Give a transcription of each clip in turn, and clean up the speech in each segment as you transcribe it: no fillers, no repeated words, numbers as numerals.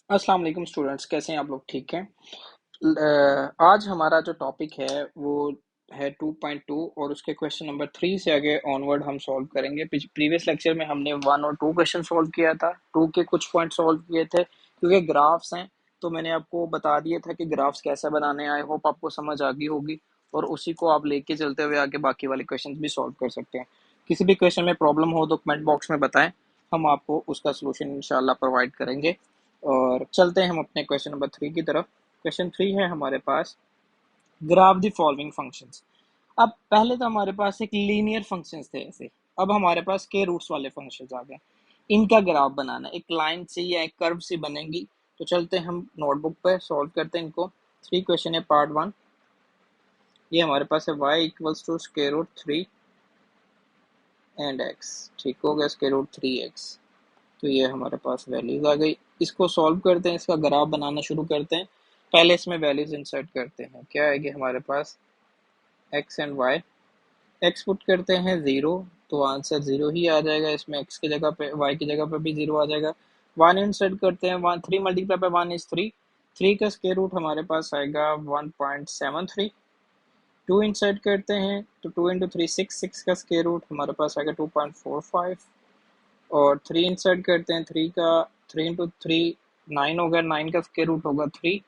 अस्सलाम वालेकुम स्टूडेंट्स, कैसे हैं आप लोग? ठीक हैं। आज हमारा जो टॉपिक है वो है 2.2 और उसके क्वेश्चन नंबर 3 से आगे ऑनवर्ड हम सॉल्व करेंगे। प्रीवियस लेक्चर में हमने 1 और 2 क्वेश्चन सॉल्व किया था, 2 के कुछ पॉइंट सॉल्व किए थे क्योंकि ग्राफ्स हैं तो मैंने आपको बता दिया था कि ग्राफ्स कैसे बनाने। आई होप आपको समझ आ गई होगी और उसी को आप लेके चलते हुए आगे बाकी वाले क्वेश्चन भी सॉल्व कर सकते हैं। किसी भी क्वेश्चन में प्रॉब्लम हो तो कमेंट बॉक्स में बताएं, हम आपको उसका सोल्यूशन इंशाल्लाह प्रोवाइड करेंगे। और चलते हैं हम अपने क्वेश्चन नंबर 3 की तरफ। क्वेश्चन 3 है हमारे पास, ग्राफ द फॉलोइंग फंक्शंस। अब पहले तो हमारे पास एक लीनियर फंक्शंस थे ऐसे, अब हमारे पास के रूट्स वाले फंक्शंस आ गए। इनका ग्राफ बनाना एक लाइन से या एक कर्व से बनेगी। तो चलते हैं हम नोटबुक पे सॉल्व करते हैं इनको। 3 क्वेश्चन है, पार्ट 1। ये हमारे पास है y equals to square root 3 and x। ठीक हो गया, स्क्वायर रूट 3x। तो ये हमारे पास वैल्यूज आ गई। इसको सॉल्व करते हैं, इसका ग्राफ बनाना शुरू करते हैं। पहले इसमें वैल्यूज इंसर्ट करते हैं। क्या आएगी हमारे पास? x and y। x put करते हैं 0 तो आंसर 0 ही आ जाएगा। इसमें x की जगह पे y की जगह पे भी 0 आ जाएगा। 1 इंसर्ट करते हैं, 1 3 मल्टीप्लाई बाय 1 इज 3। 3 का स्क्वायर रूट हमारे पास आएगा 1.73। 2 इंसर्ट करते हैं तो 2 इंटू 3 6, 6 का स्क्वायर रूट हमारे पास आएगा 2.45। और 3 इंसर्ट करते हैं, 3 का 3 इंटू 3 9 हो गया, 9 का स्क्वायर रूट होगा 3।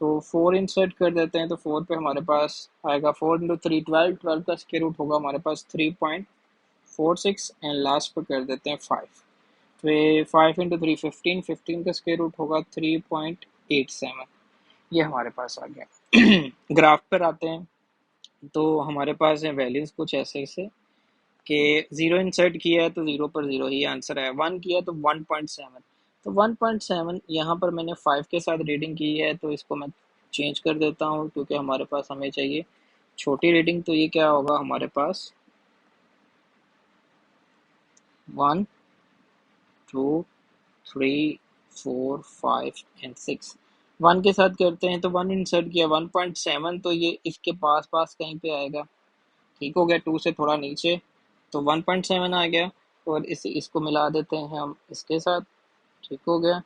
तो 4 इंसर्ट कर देते हैं तो 4 पे हमारे पास आएगा 4 इंटू 3 12, 12 का स्क्वायर रूट होगा हमारे पास 3.46 एंड लास्ट पे कर देते हैं 5। तो ये 5 इंटू 3 15, 15 का स्क्वायर रूट होगा 3.87। ये हमारे पास आ गया। ग्राफ पर आते हैं तो हमारे पास है वैल्यूज कुछ ऐसे ऐसे कि 0 इंसर्ट किया है तो 0 पर 0 ही आंसर है। 1 किया तो 1.7। तो 1.7 यहाँ पर मैंने 5 के साथ रीडिंग की है तो इसको मैं चेंज कर देता हूँ क्योंकि हमारे पास हमें चाहिए छोटी रीडिंग। तो ये क्या होगा हमारे पास? 1 2 3 4 5 एंड 6। 1 के साथ करते हैं तो 1 इंसर्ट किया 1.7 तो ये इसके पास पास कहीं पे आएगा। ठीक हो गया, 2 से थोड़ा नीचे तो 1.7 आ गया। और इसको मिला देते हैं हम इसके साथ। ठीक हो गया,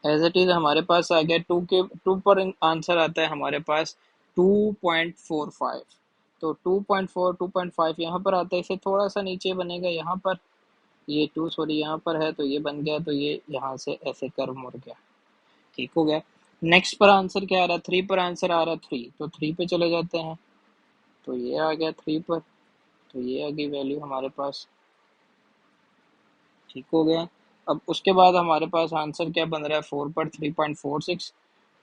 एज इट इज हमारे पास आ गया 2 पर आंसर आता है हमारे पास 2.45। तो 2.4 2.5 यहाँ पर आता है, इसे थोड़ा सा नीचे बनेगा यहाँ पर। ये 2 सॉरी यहाँ पर है तो ये बन गया, तो ये यहाँ से ऐसे कर्व मुड़ गया। ठीक हो गया। नेक्स्ट पर आंसर क्या आ रहा है? 3 पर आंसर आ रहा है 3, तो 3 पे चले जाते हैं। तो ये आ गया 3 पर, तो ये आ गई वैल्यू हमारे पास। ठीक हो गया। अब उसके बाद हमारे पास आंसर क्या बन रहा है? 4 पर 3.46।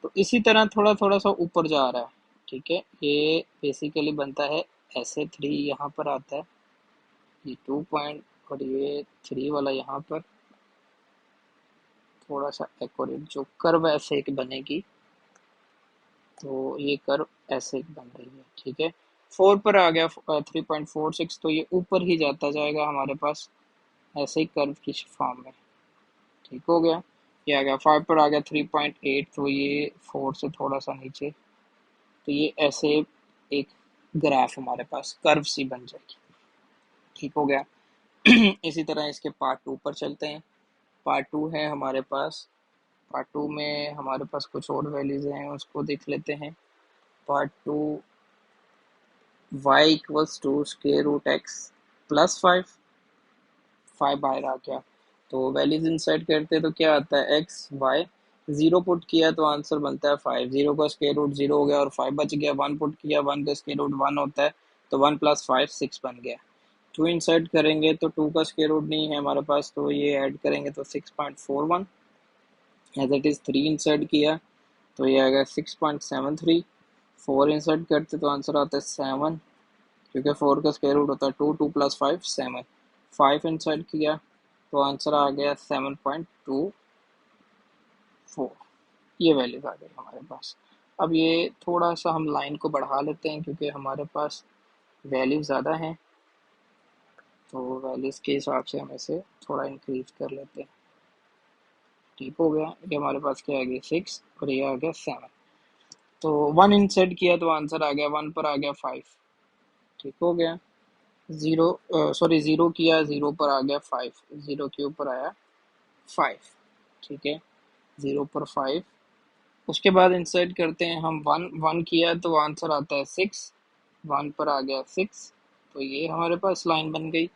तो इसी तरह थोड़ा थोड़ा सा ऊपर जा रहा है। ठीक है, ये बेसिकली बनता है ऐसे 3 यहाँ पर आता है, ये 2 पॉइंट और ये 3 वाला यहाँ पर थोड़ा सा एक्यूरेट जो कर्व ऐसे एक बनेगी। तो ये कर्व ऐसे एक बन रही है। ठीक है, 4 पर आ गया 3.46 तो ये ऊपर ही जाता जाएगा हमारे पास ऐसे ही कर्व की फॉर्म में। ठीक हो गया। ये आ गया 5 पर आ गया 3.8 तो ये 4 से थोड़ा सा नीचे। तो ये ऐसे एक ग्राफ हमारे पास कर्व सी बन जाएगी। ठीक हो गया। इसी तरह इसके पार्ट 2 पर चलते हैं। पार्ट 2 है हमारे पास। पार्ट 2 में हमारे पास कुछ और वैल्यूज हैं, उसको देख लेते हैं। Part 2, y equals to square root x plus 5। 5 बाहर आ गया तो वैल्यूज इंसर्ट करते हैं तो क्या आता है? x y। 0 पुट किया तो आंसर बनता है 5। 0 का स्क्वायर रूट 0 हो गया और 5 बच गया। 1 पुट किया, 1 का स्क्वायर रूट 1 होता है तो 1 प्लस 5 6 बन गया। 2 इंसर्ट करेंगे तो 2 का स्क्वायर रूट नहीं है हमारे पास तो ये ऐड करेंगे तो 6.41 एज इट इज। 3 इंसर्ट किया तो ये आएगा 6.73। 4 इंसर्ट करते तो आंसर आता है 7 क्योंकि 4 का स्क्वायर रूट होता है 2, 2 प्लस 5 7। 5 इंसर्ट किया तो आंसर आ गया 7.24। ये वैल्यूज आ गई हमारे पास। अब ये थोड़ा सा हम लाइन को बढ़ा लेते हैं क्योंकि हमारे पास वैल्यू ज़्यादा हैं तो वैल्यूज के हिसाब से हम इसे थोड़ा इंक्रीज कर लेते हैं। ठीक हो गया। ये हमारे पास क्या आ गया 6 और ये आ गया 7। तो 1 इंसर्ट किया तो आंसर आ गया 1 पर आ गया 5। ठीक हो गया। 0 सॉरी 0 किया, 0 पर आ गया 5, 0 के ऊपर आया 5। ठीक है, 0 पर 5। उसके बाद इंसर्ट करते हैं हम 1, 1 किया तो आंसर आता है 6, 1 पर आ गया 6, तो ये हमारे पास लाइन बन गई।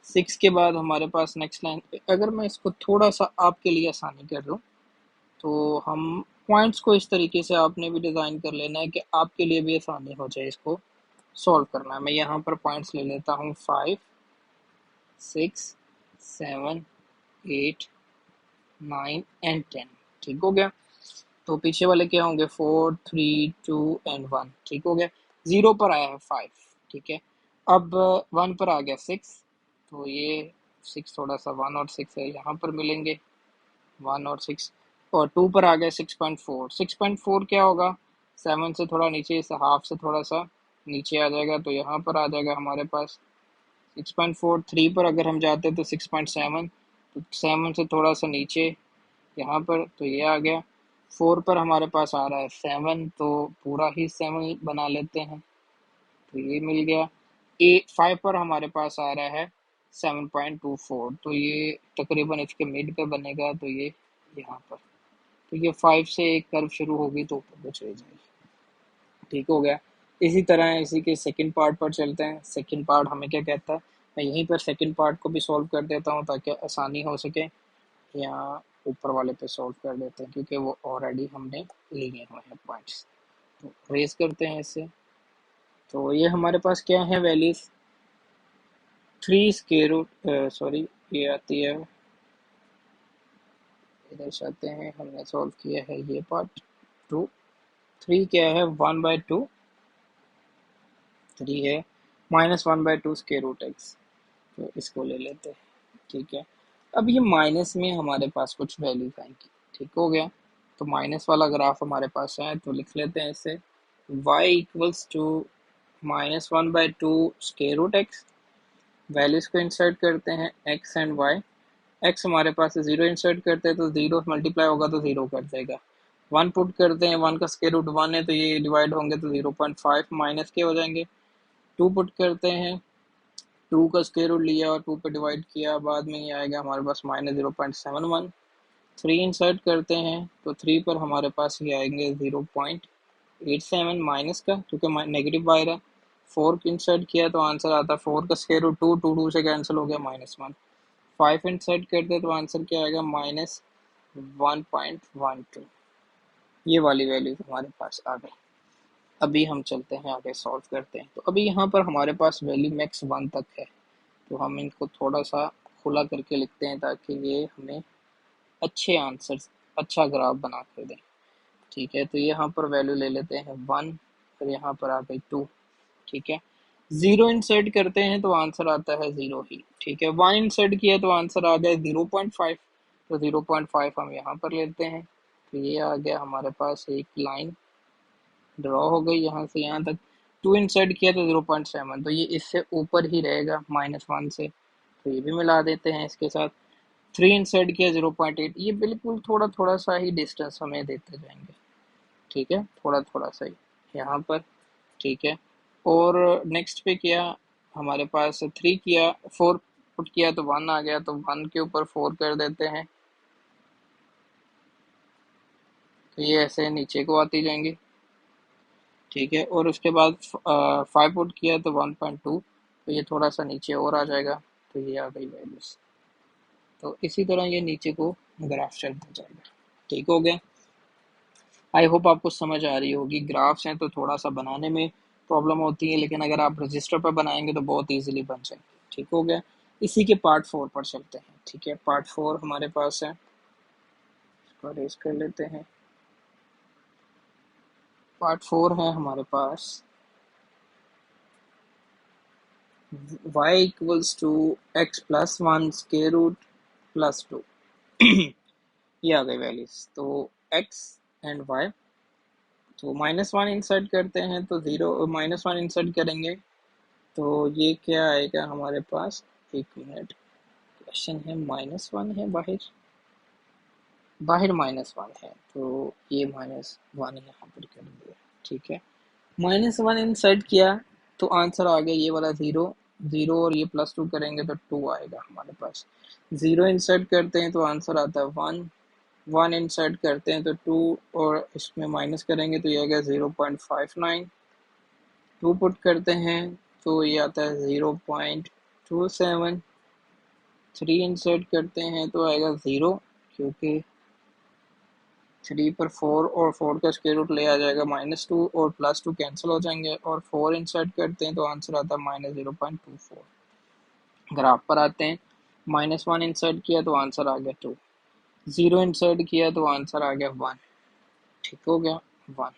6 के बाद हमारे पास नेक्स्ट लाइन, अगर मैं इसको थोड़ा सा आपके लिए आसानी कर दूँ तो हम पॉइंट्स को इस तरीके से आपने भी डिज़ाइन कर लेना है कि आपके लिए भी आसानी हो जाए इसको सॉल्व करना है। मैं यहाँ पर पॉइंट्स ले लेता हूँ 5, 6, 7, 8, 9 एंड 10। ठीक हो गया। तो पीछे वाले क्या होंगे, 4, 3, 2 एंड 1। ठीक हो गया। 0 पर आया है 5। ठीक है। अब 1 पर आ गया 6, तो ये 6 थोड़ा सा 1 और 6 है यहाँ पर मिलेंगे, 1 और 6। और 2 पर आ गया 6.4। 6.4 क्या होगा, 7 से थोड़ा नीचे, इस हाफ से थोड़ा सा नीचे आ जाएगा, तो यहाँ पर आ जाएगा हमारे पास 6.4। 3 पर अगर हम जाते हैं तो 6.7, तो 7 से थोड़ा सा नीचे यहाँ पर, तो ये आ गया। 4 पर हमारे पास आ रहा है 7, तो पूरा ही 7 बना लेते हैं, तो ये मिल गया। 5 पर हमारे पास आ रहा है 7.24, तो ये तकरीबन इसके मिड पे बनेगा, तो ये यहाँ पर, तो ये 5 से एक कर्व शुरू होगी तो ऊपर को चली जाएगी। ठीक हो गया। इसी तरह इसी के सेकंड पार्ट पर चलते हैं। सेकंड पार्ट हमें क्या कहता है, मैं यहीं पर सेकंड पार्ट को भी सॉल्व कर देता हूँ ताकि आसानी हो सके, या ऊपर वाले पे सॉल्व कर देते हैं क्योंकि वो ऑलरेडी हमने लिए हुए हैं पॉइंट्स। तो रेज करते हैं इससे। तो ये हमारे पास क्या है वैल्यूज, 3 स्क्वायर रूट, सॉरी ये आती है, इधर से आते हैं, हमने सॉल्व किया है ये पार्ट 2। 3 क्या है, 1/2, 3 है -1/2 स्क्वायर रूट एक्स, तो इसको ले लेते हैं। ठीक है। अब ये माइनस में हमारे पास कुछ वैल्यूज आएंगी। ठीक हो गया। तो माइनस वाला ग्राफ हमारे पास है, तो लिख लेते हैं इसे, y equals to -1/2 square root x. Values को इंसर्ट करते हैं x एंड y। x हमारे पास 0 इंसर्ट करते हैं तो 0 मल्टीप्लाई होगा तो 0 कर देगा। 1 पुट करते हैं, 1 का स्क्वायर रूट 1 है तो ये डिवाइड होंगे तो 0.5 माइनस के हो जाएंगे। 2 पुट करते हैं, 2 का स्क्वायर रूट लिया और 2 पे डिवाइड किया, बाद में ये आएगा हमारे पास -0.71। 3 इंसर्ट करते हैं तो 3 पर हमारे पास ये आएंगे 0.87 माइनस का, क्योंकि नेगेटिव बाहर है। 4 इंसर्ट किया तो आंसर आता है 4 का स्क्वायर रूट 2, 2 से कैंसिल हो गया -1। 5 इंसर्ट करते तो आंसर क्या आएगा, -1.12। ये वाली वैल्यू हमारे पास आ गई। अभी हम चलते हैं आगे सॉल्व करते हैं। तो अभी यहाँ पर हमारे पास वैल्यू मैक्स 1 तक है, तो हम इनको थोड़ा सा खुला करके लिखते हैं ताकि ये हमें अच्छे आंसर्स, अच्छा ग्राफ बना कर दें। ठीक है। तो यहाँ पर वैल्यू ले लेते हैं 1, और यहाँ पर आ गई 2। ठीक है। 0 इंसर्ट करते हैं तो आंसर आता है 0 ही। ठीक है। 1 इंसर्ट किया तो आंसर आ गया 0.5, तो 0.5 हम यहाँ पर लेते हैं, तो ये आ गया हमारे पास एक लाइन ड्रॉ हो गई यहाँ से यहाँ तक। 2 इंसर्ट किया तो 0.7, तो ये इससे ऊपर ही रहेगा -1 से, तो ये भी मिला देते हैं इसके साथ। 3 इंसर्ट किया 0.8, ये बिल्कुल थोड़ा थोड़ा सा ही डिस्टेंस हमें देते जाएंगे। ठीक है, थोड़ा थोड़ा सा ही यहाँ पर। ठीक है। और नेक्स्ट पे किया हमारे पास 3 किया, 4 पुट किया तो 1 आ गया, तो 1 के ऊपर 4 कर देते हैं, तो ये ऐसे नीचे को आती जाएंगी। ठीक है। और उसके बाद 5 पुट किया तो 1.2, तो ये थोड़ा सा नीचे और आ जाएगा, तो ये आ गई वैल्यूज। तो इसी तरह ये नीचे को ग्राफ चलता जाएगा। ठीक हो गया। आई होप आपको समझ आ रही होगी। ग्राफ्स हैं तो थोड़ा सा बनाने में प्रॉब्लम होती है, लेकिन अगर आप रजिस्टर पर बनाएंगे तो बहुत इजीली बन जाएंगे। ठीक हो गया। इसी के पार्ट 4 पर चलते हैं। ठीक है। पार्ट 4 हमारे पास है, इसको रेज कर लेते हैं। पार्ट 4 है हमारे पास y equals to x plus 1 square root plus 2। ये आ गई वैल्यूज। तो x एंड y, तो -1 इंसर्ट करते हैं तो 0, -1 इंसर्ट करेंगे तो ये क्या आएगा हमारे पास, एक मिनट, क्वेश्चन है -1 है बाहर, बाहर -1 है, तो ये -1 यहाँ पर कर दिया। ठीक है। -1 इंसर्ट किया तो आंसर आ गया ये वाला 0, 0 और ये +2 करेंगे तो 2 आएगा हमारे पास। 0 इंसर्ट करते हैं तो आंसर आता है 1, वन इंसर्ट करते हैं तो 2 और इसमें माइनस करेंगे तो ये आएगा 0.59। 2 पुट करते हैं तो ये आता है 0.27। 3 इंसर्ट करते हैं तो आएगा 0, क्योंकि 3 पर 4 और 4 का स्क्वायर रूट ले आ जाएगा -2 और +2 कैंसिल हो जाएंगे, और 4 इंसर्ट करते हैं तो आंसर आता है -0.24। ग्राफ पर आते हैं, -1 इंसर्ट किया तो आंसर आ गया 2, 0 इंसर्ट किया तो आंसर आ गया 1। ठीक हो गया 1।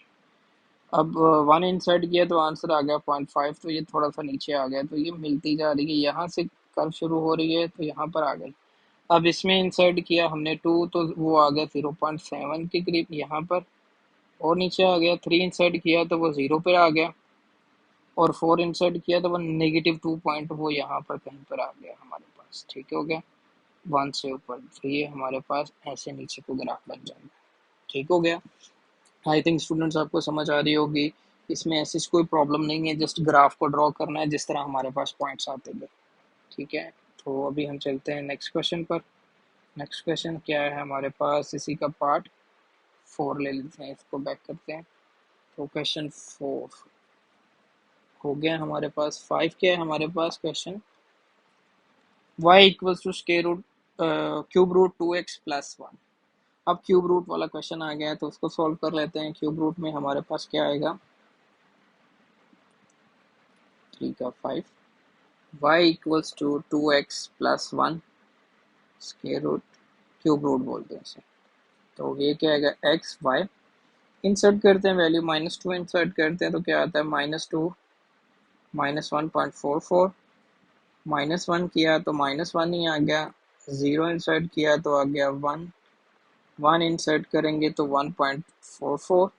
अब 1 इंसर्ट किया तो आंसर आ गया 0.5, तो ये थोड़ा सा नीचे आ गया, तो ये मिलती जा रही है, यहाँ से कर्व शुरू हो रही है तो यहाँ पर आ गई। अब इसमें इंसर्ट किया हमने 2 तो वो आ गया 0.7 के करीब यहाँ पर, और नीचे आ गया। 3 इंसर्ट किया तो वो 0 पर आ गया, और 4 इंसर्ट किया तो वो -2 पॉइंट वो यहाँ पर कहीं पर आ गया हमारे पास। ठीक हो गया 1 से ऊपर, तो ये हमारे पास ऐसे नीचे को ग्राफ बन जाएगा। ठीक हो गया। आई थिंक स्टूडेंट्स आपको समझ आ रही होगी, इसमें ऐसी कोई प्रॉब्लम नहीं है, जस्ट ग्राफ को ड्रॉ करना है जिस तरह हमारे पास पॉइंट्स आते गए। ठीक है, तो अभी हम चलते हैं नेक्स्ट क्वेश्चन पर। नेक्स्ट क्वेश्चन क्या है हमारे पास, इसी का पार्ट 4 ले लेते हैं, इसको बैक करते हैं। तो क्वेश्चन 4 हो गया हमारे पास। 5 क्या है हमारे पास question, y equals to square root cube root 2x plus 1। अब क्यूब रूट वाला क्वेश्चन आ गया है तो उसको सॉल्व कर लेते हैं। क्यूब रूट में हमारे पास क्या आएगा, 3 का 5, y equals to 2x plus 1 square root, cube root बोलते हैं इसे। तो ये क्या आएगा, x y इंसर्ट करते हैं, वैल्यू -2 इंसर्ट करते हैं तो क्या आता है, -2 -1.44, -1 किया तो -1 ही आ गया, 0 इंसर्ट किया तो आ गया 1, 1 इंसर्ट करेंगे तो 1.44,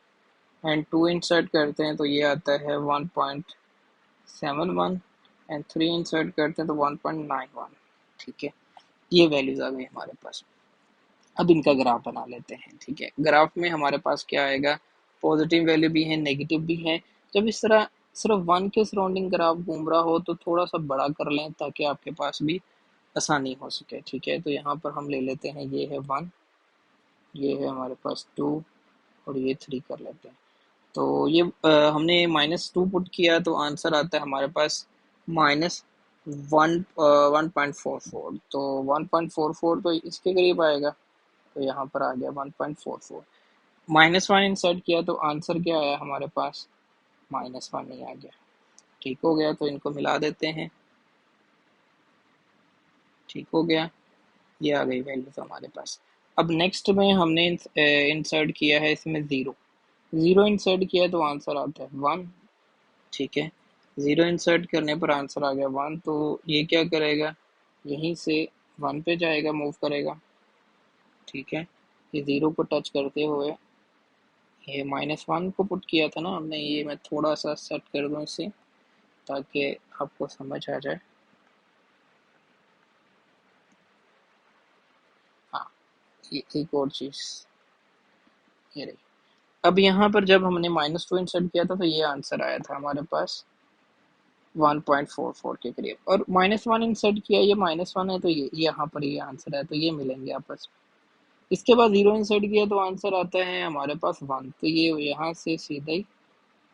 एंड 2 इंसर्ट करते हैं तो ये आता है 1.71, एंड 3 इंसर्ट करते हैं तो 1.91। ठीक है, ये वैल्यूज आ गई हमारे पास। अब इनका ग्राफ बना लेते हैं। ठीक है, ग्राफ में हमारे पास क्या आएगा, पॉजिटिव वैल्यू भी है नेगेटिव भी है। जब इस तरह सिर्फ 1 के सराउंडिंग ग्राफ घूम रहा हो तो थोड़ा सा बड़ा कर लें ताकि आपके पास भी आसानी हो सके। ठीक है, तो यहाँ पर हम ले लेते हैं, ये है 1, ये है हमारे पास 2, और ये 3 कर लेते हैं। तो ये हमने -2 पुट किया तो आंसर आता है हमारे पास -1.44। तो 1.44 तो इसके करीब आएगा, तो यहाँ पर आ गया 1.44। -1 इंसर्ट किया तो आंसर क्या आया हमारे पास, -1 ही आ गया। ठीक हो गया, तो इनको मिला देते हैं। ठीक हो गया, ये आ गई वैल्यूज हमारे पास। अब नेक्स्ट में हमने इंसर्ट किया है इसमें 0, 0 इंसर्ट किया तो आंसर आता है 1। ठीक है, 0 इंसर्ट करने पर आंसर आ गया 1, तो ये क्या करेगा, यहीं से 1 पे जाएगा, मूव करेगा। ठीक है, ये 0 को टच करते हुए, ये -1 को पुट किया था ना हमने, ये मैं थोड़ा सा सेट कर दूं इसे ताकि आपको समझ आ जाए। हाँ, ये एक और चीज़ ये रही। अब यहाँ पर जब हमने -2 इंसर्ट किया था तो ये आंसर आया था हमारे पास 1.44 के करीब, और -1 इंसर्ट किया, ये -1 है तो ये यहाँ पर ये आंसर है, तो ये मिलेंगे आपस में। इसके बाद 0 इंसर्ट किया तो आंसर आता है हमारे पास 1, तो ये यहाँ से सीधा ही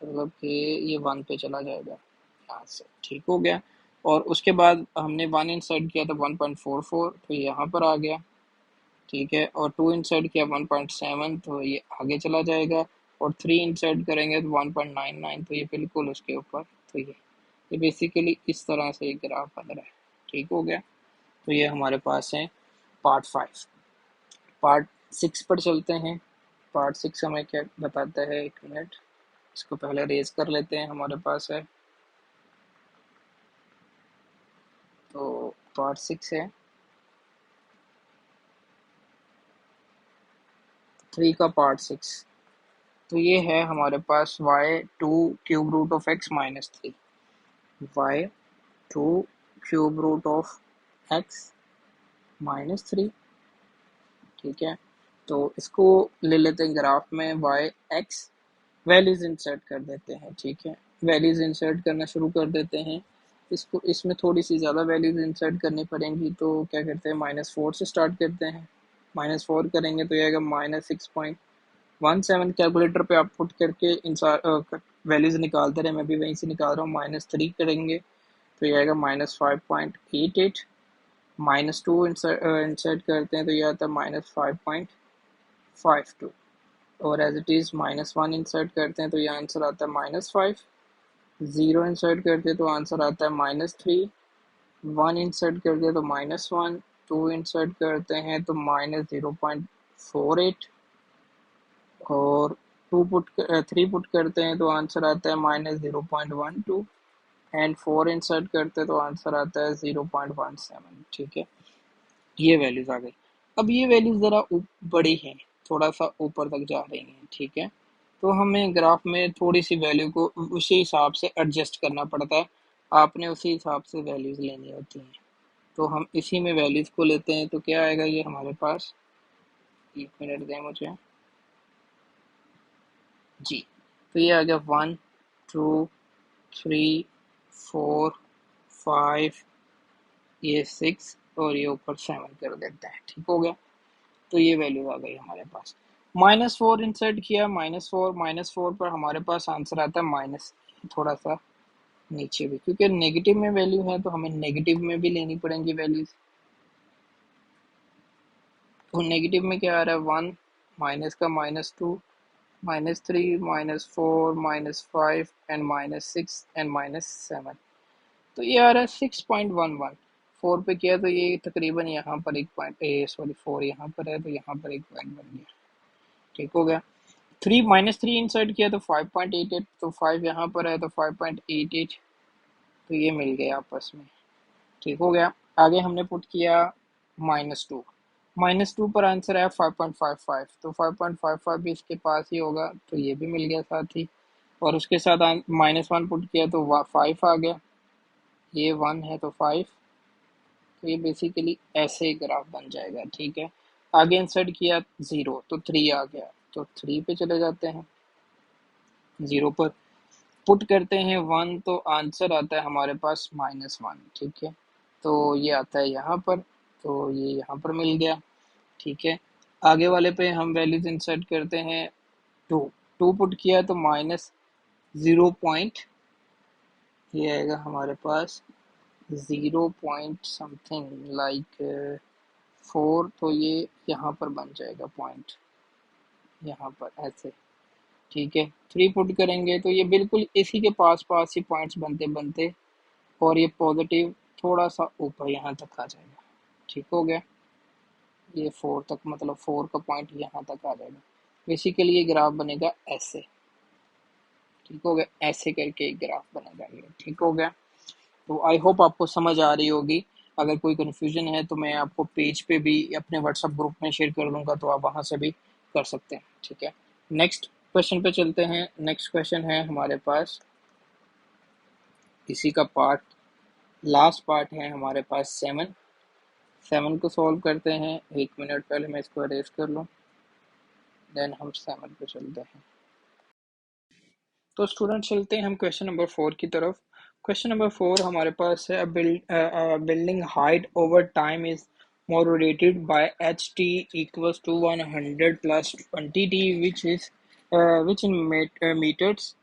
मतलब कि ये 1 पे चला जाएगा यहाँ से। ठीक हो गया, और उसके बाद हमने 1 इंसर्ट किया तो 1.44, तो ये यहाँ पर आ गया। ठीक है, और 2 इंसर्ट किया 1.7, तो ये आगे चला जाएगा, और 3 इंसर्ट करेंगे तो 1.99, तो ये बिल्कुल उसके ऊपर। तो ये बेसिकली इस तरह से एक ग्राफ बन रहा है। ठीक हो गया, तो ये हमारे पास है पार्ट 5। पार्ट 6 पर चलते हैं। पार्ट 6 हमें क्या बताता है, एक मिनट, इसको पहले रेज कर लेते हैं, हमारे पास है। तो पार्ट 6 है 3 का पार्ट 6। तो ये है हमारे पास y2 cube root of x -3, y2 cube root of x -3। ठीक है, तो इसको ले लेते हैं ग्राफ में, y x वैल्यूज इंसर्ट कर देते हैं। ठीक है, वैल्यूज इंसर्ट करना शुरू कर देते हैं। इसको इसमें थोड़ी सी ज़्यादा वैल्यूज इंसर्ट करनी पड़ेंगी, तो क्या करते हैं, -4 से स्टार्ट करते हैं। -4 करेंगे तो ये आएगा -6.17। कैलकुलेटर पे आप पुट करके इन वैल्यूज़ निकालते रहे, मैं भी वहीं से निकाल रहा हूँ। -3 करेंगे तो ये आएगा -5.88। -2 इंसर्ट करते हैं तो ये आता है -5.52। और एज इट इज़ -1 इंसर्ट करते हैं तो ये आंसर आता है -5। 0 इंसर्ट करते हैं तो आंसर आता है -3। 1 इंसर्ट करते हैं तो -1। 2 इंसर्ट करते हैं तो -0.48। और 3 पुट करते हैं तो आंसर आता है -0.12। एंड 4 इंसर्ट करते हैं तो आंसर आता है 0.17। ठीक है, ये वैल्यूज आ गई। अब ये वैल्यूज ज़रा बड़ी हैं, थोड़ा सा ऊपर तक जा रही हैं। ठीक है, तो हमें ग्राफ में थोड़ी सी वैल्यू को उसी हिसाब से एडजस्ट करना पड़ता है। आपने उसी हिसाब से वैल्यूज लेनी होती हैं। तो हम इसी में वैल्यूज को लेते हैं तो क्या आएगा ये हमारे पास, 1 मिनट दें मुझे जी। तो ये आ गया 1 2 3 4 5, ये 6 और ये ऊपर 7 कर देते हैं। ठीक हो गया, तो ये वैल्यू आ गई हमारे पास। -4 इंसर्ट किया, -4 पर हमारे पास आंसर आता है माइनस, थोड़ा सा नीचे भी, क्योंकि नेगेटिव में वैल्यू है तो हमें नेगेटिव में भी लेनी पड़ेंगी वैल्यूज। तो नेगेटिव में क्या आ रहा है, 1, माइनस का -2, -3, -4, -5 एंड -6 एंड -7। तो ये आ रहा है 6.11। 4 पे किया तो ये तकरीबन यहाँ पर एक पॉइंट, सॉरी 4 यहाँ पर है तो यहाँ पर एक पॉइंट बन गया। ठीक हो गया। -3 इंसर्ट किया तो 5.88, तो 5 यहाँ पर है तो 5.88, तो ये मिल गए आपस में। ठीक हो गया। आगे हमने पुट किया -2, -2 पर आंसर है 5.55, तो 5.55 भी इसके पास ही होगा, तो ये भी मिल गया साथ ही। और उसके साथ -1 पुट किया तो 5 आ गया, ये 1 है तो 5, तो ये बेसिकली ऐसे ग्राफ बन जाएगा। ठीक है, आगे इंसर्ट किया 0 तो 3 आ गया, तो 3 पे चले जाते हैं। 0 पर पुट करते हैं 1 तो आंसर आता है हमारे पास -1। ठीक है, तो ये आता है यहाँ पर, तो ये यहाँ पर मिल गया। ठीक है, आगे वाले पे हम वैल्यूज इंसर्ट करते हैं 2, 2 पुट किया तो -0 पॉइंट, ये आएगा हमारे पास 0 पॉइंट समथिंग लाइक 4, तो ये यहाँ पर बन जाएगा पॉइंट, यहाँ पर ऐसे। ठीक है, 3 पुट करेंगे तो ये बिल्कुल इसी के पास पास ही पॉइंट्स बनते बनते, और ये पॉजिटिव थोड़ा सा ऊपर यहाँ तक आ जाएगा। ठीक हो गया, ये 4 तक, मतलब 4 का पॉइंट यहाँ तक आ जाएगा। बेसिकली ये ग्राफ बनेगा ऐसे। ठीक हो गया, ऐसे करके एक ग्राफ बनेगा ये। ठीक हो गया, तो आई होप आपको समझ आ रही होगी। अगर कोई कन्फ्यूजन है तो मैं आपको पेज पे भी अपने व्हाट्सएप ग्रुप में शेयर कर दूंगा, तो आप वहाँ से भी कर सकते हैं। ठीक है, नेक्स्ट क्वेश्चन पे चलते हैं। नेक्स्ट क्वेश्चन है हमारे पास, इसी का पार्ट, लास्ट पार्ट है हमारे पास 7। 7 को सॉल्व करते हैं। 1 मिनट पहले मैं इसको अरेज कर लूँ, देन हम 7 पे चलते हैं। तो स्टूडेंट चलते हैं हम क्वेश्चन नंबर 4 की तरफ। क्वेश्चन नंबर 4 हमारे पास है, building height over time is moderated by ht equals to 100 plus 20t, which in meters,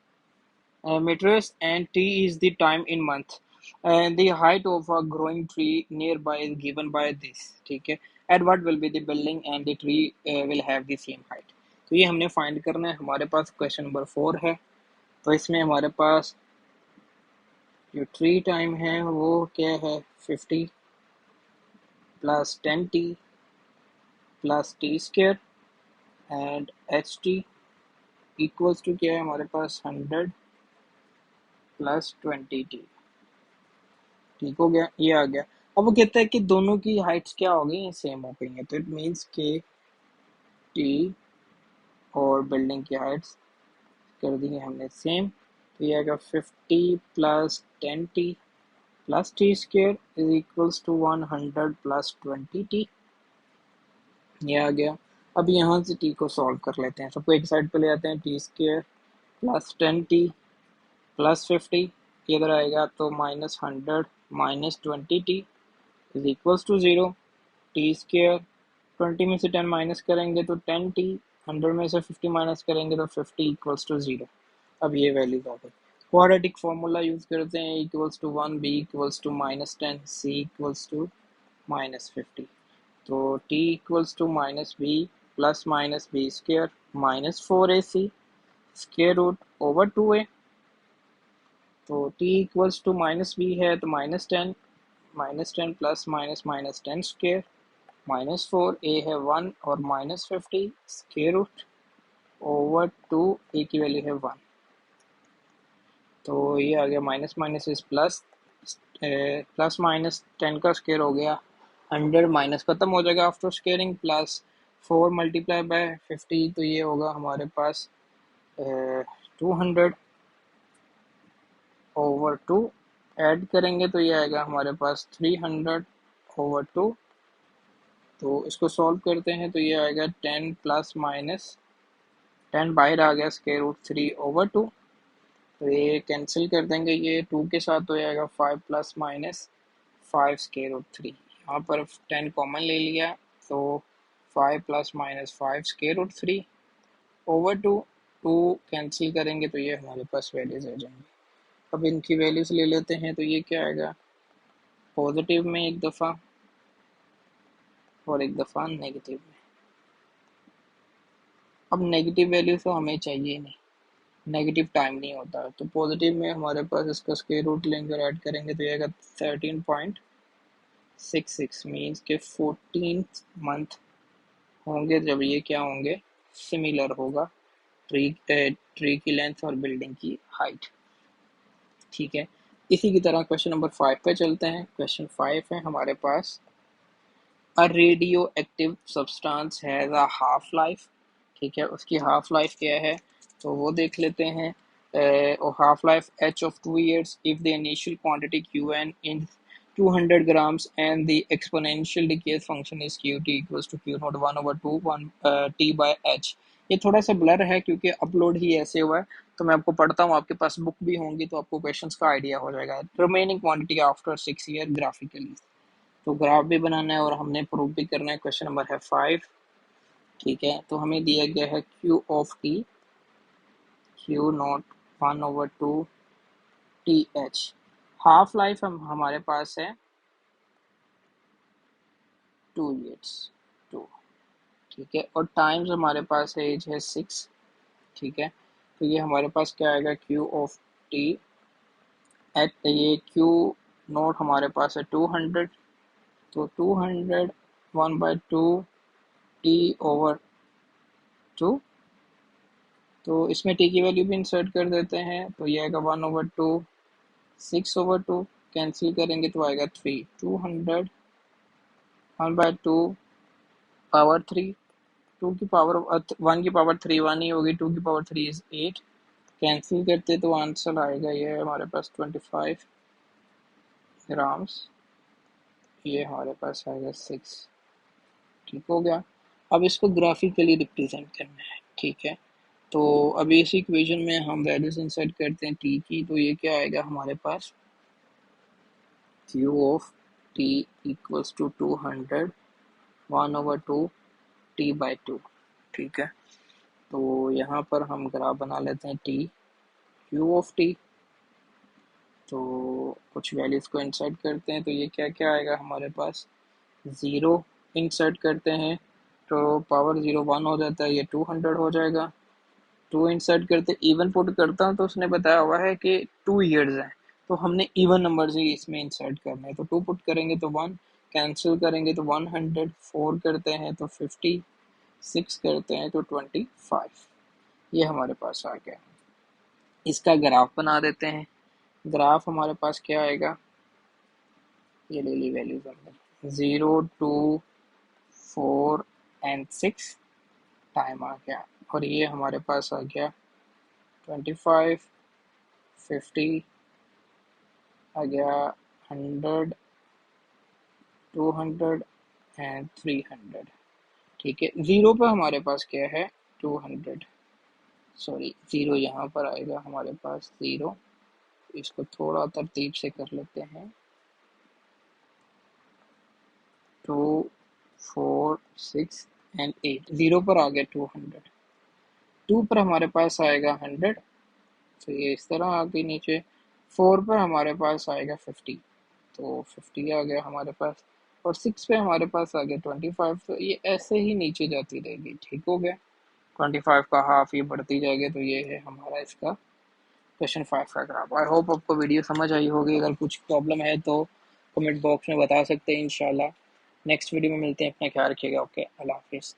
and t is the time in month, and the height of a growing tree nearby is given by this. ठीक है, at what will be the building and the tree will have the same height। तो ये हमने find करना है। हमारे पास question number 4 है, तो इसमें हमारे पास जो ट्री टाइम है वो क्या है, 50 plus 10t plus t square, and h t equals to क्या है हमारे पास, 100 प्लस 20t। ठीक हो गया, ये आ गया। अब वो कहता है कि दोनों की हाइट्स क्या हो गई, सेम हो गई हैं, तो इट मीन्स के टी और बिल्डिंग की हाइट्स कर दी है हमने सेम। तो ये आएगा 50 plus 10t plus t square is equals to 100 plus 20t। ये आ गया। अब यहाँ से टी को सॉल्व कर लेते हैं, सबको एक साइड पे ले आते हैं। T square plus 10t plus 50, इधर आएगा तो -100 minus 20t is equals to 0। T square 20 में से 10 माइनस करेंगे तो 10t, 100 में से 50 माइनस करेंगे तो 50 इक्वल्स टू 0। अब ये वैल्यूज आ गई। क्वाड्रेटिक फॉर्मूला यूज करते हैं, equals to 1, b equals to -10, c equals to -50। तो t equals to -b plus -b square -4ac square root over 2a। तो t इक्वल्स टू -b है तो -10 प्लस -10 स्क्वायर -4, a है 1 और -50 square root over 2, a की value है 1। तो ये आ गया माइनस माइनस इस प्लस, प्लस -10 का स्क्वायर हो गया 100, माइनस खत्म हो जाएगा after squaring, plus 4 multiply by 50 तो ये होगा हमारे पास 200 ओवर 2। ऐड करेंगे तो ये आएगा हमारे पास 300 ओवर 2। तो इसको सॉल्व करते हैं तो ये आएगा 10 प्लस -10 बाहर आ गया स्क्वायर रूट 3 ओवर 2। तो ये कैंसिल कर देंगे, ये 2 के साथ तो आएगा 5 प्लस -5 स्क्वायर रूट 3। यहाँ पर 10 कॉमन ले लिया तो 5 plus -5 square root 3 over 2। 2 cancel करेंगे तो ये हमारे पास वैल्यूज आ जाएंगी। अब इनकी वैल्यूज ले लेते हैं तो ये क्या आएगा, पॉजिटिव में एक दफ़ा और एक दफ़ा नेगेटिव में। अब नेगेटिव वैल्यू तो हमें चाहिए नहीं, नेगेटिव टाइम नहीं होता, तो पॉजिटिव में हमारे पास इसका स्क्वायर रूट लेंगे और ऐड करेंगे तो ये आएगा 13.66 मीन्स के 14 मंथ होंगे जब ये क्या होंगे, सिमिलर होगा ट्री की लेंथ और बिल्डिंग की हाइट। ठीक है, इसी की तरह क्वेश्चन नंबर 5 पे चलते हैं। क्वेश्चन 5 है हमारे पास, a radioactive substance has a half life. ठीक है, उसकी हाफ लाइफ क्या है तो वो देख लेते हैं। और half life h of 2 years if the initial quantity qn in 200 grams and the exponential decay function is qt equals to q naught 1 over 2 1 t by h। ये थोड़ा सा ब्लर है क्योंकि अपलोड ही ऐसे हुआ है, तो मैं आपको पढ़ता हूँ, आपके पास बुक भी होंगी तो आपको क्वेश्चंस का आइडिया हो जाएगा। Remaining quantity after 6 year graphically, तो ग्राफ भी बनाना है और हमने प्रूव भी करना है। क्वेश्चन नंबर है 5। ठीक है, तो हमें दिया गया है Q of T, Q not 1 over 2 T H. Half life हमारे पास है 2 ईयर्स 2। ठीक है, और टाइम्स हमारे पास एज है 6। ठीक है, तो ये हमारे पास क्या आएगा, Q ऑफ टी एट, ये Q नॉट हमारे पास है 200, तो 200 1/2 टी ओवर 2। तो इसमें टी की वैल्यू भी इंसर्ट कर देते हैं तो ये आएगा 1 ओवर 2, 6 ओवर 2 कैंसिल करेंगे तो आएगा 3, 200 1/2 पावर 3, 2 की पावर 1 की पावर 3 1 ही होगी, 2 की पावर 3 इज 8। कैंसिल करते तो आंसर आएगा ये हमारे पास 25 ग्राम्स, ये हमारे पास आएगा 6। ठीक हो गया। अब इसको ग्राफिकली रिप्रेजेंट करना है। ठीक है, तो अभी इस इक्वेशन में हम वैल्यूज इंसर्ट करते हैं टी की, तो ये क्या आएगा हमारे पास, Q of t equals to 200 1 over 2 t by 2। ठीक है, तो यहाँ पर हम ग्राफ बना लेते हैं टी, Q ऑफ टी, तो कुछ वैल्यूज को इंसर्ट करते हैं तो ये क्या क्या आएगा हमारे पास, 0 इंसर्ट करते हैं तो पावर 0 1 हो जाता है, ये 200 हो जाएगा। 2 इंसर्ट करते इवन पुट करता हूँ तो उसने बताया हुआ है कि 2 ईयर्स हैं, तो हमने इवन नंबर्स ही इसमें इंसर्ट करने हैं, तो 2 पुट करेंगे तो 1, कैंसिल करेंगे तो 100, 4 करते हैं तो 50, 6 करते हैं तो 25। ये हमारे पास आ गया। इसका ग्राफ बना देते हैं। ग्राफ हमारे पास क्या आएगा, ये ले ली वैल्यूज हमने, 0 2 4 एंड 6 टाइम आ गया, और ये हमारे पास आ गया 25 50 आ गया 100 200 एंड 300। ठीक है, 0 पर हमारे पास क्या है 200, सॉरी 0 यहाँ पर आएगा हमारे पास 0। इसको थोड़ा तरतीब से कर लेते हैं, 2 4, 6 एंड 8, 0 पर आ गया 200, 2 पर हमारे पास आएगा 100, तो ये इस तरह आ गई नीचे। 4 पर हमारे पास आएगा 50, तो 50 आ गया हमारे पास, और 6 पे हमारे पास आ गया 25, तो ये ऐसे ही नीचे जाती रहेगी। ठीक हो गया, 25 का हाफ ये बढ़ती जाएगी, तो ये है हमारा इसका क्वेश्चन 5 का ग्राफ। आई होप आपको वीडियो समझ आई होगी। अगर कुछ प्रॉब्लम है तो कमेंट बॉक्स में बता सकते हैं। इंशाल्लाह नेक्स्ट वीडियो में मिलते हैं। अपना ख्याल रखिएगा। ओके, अल्लाह हाफिज़।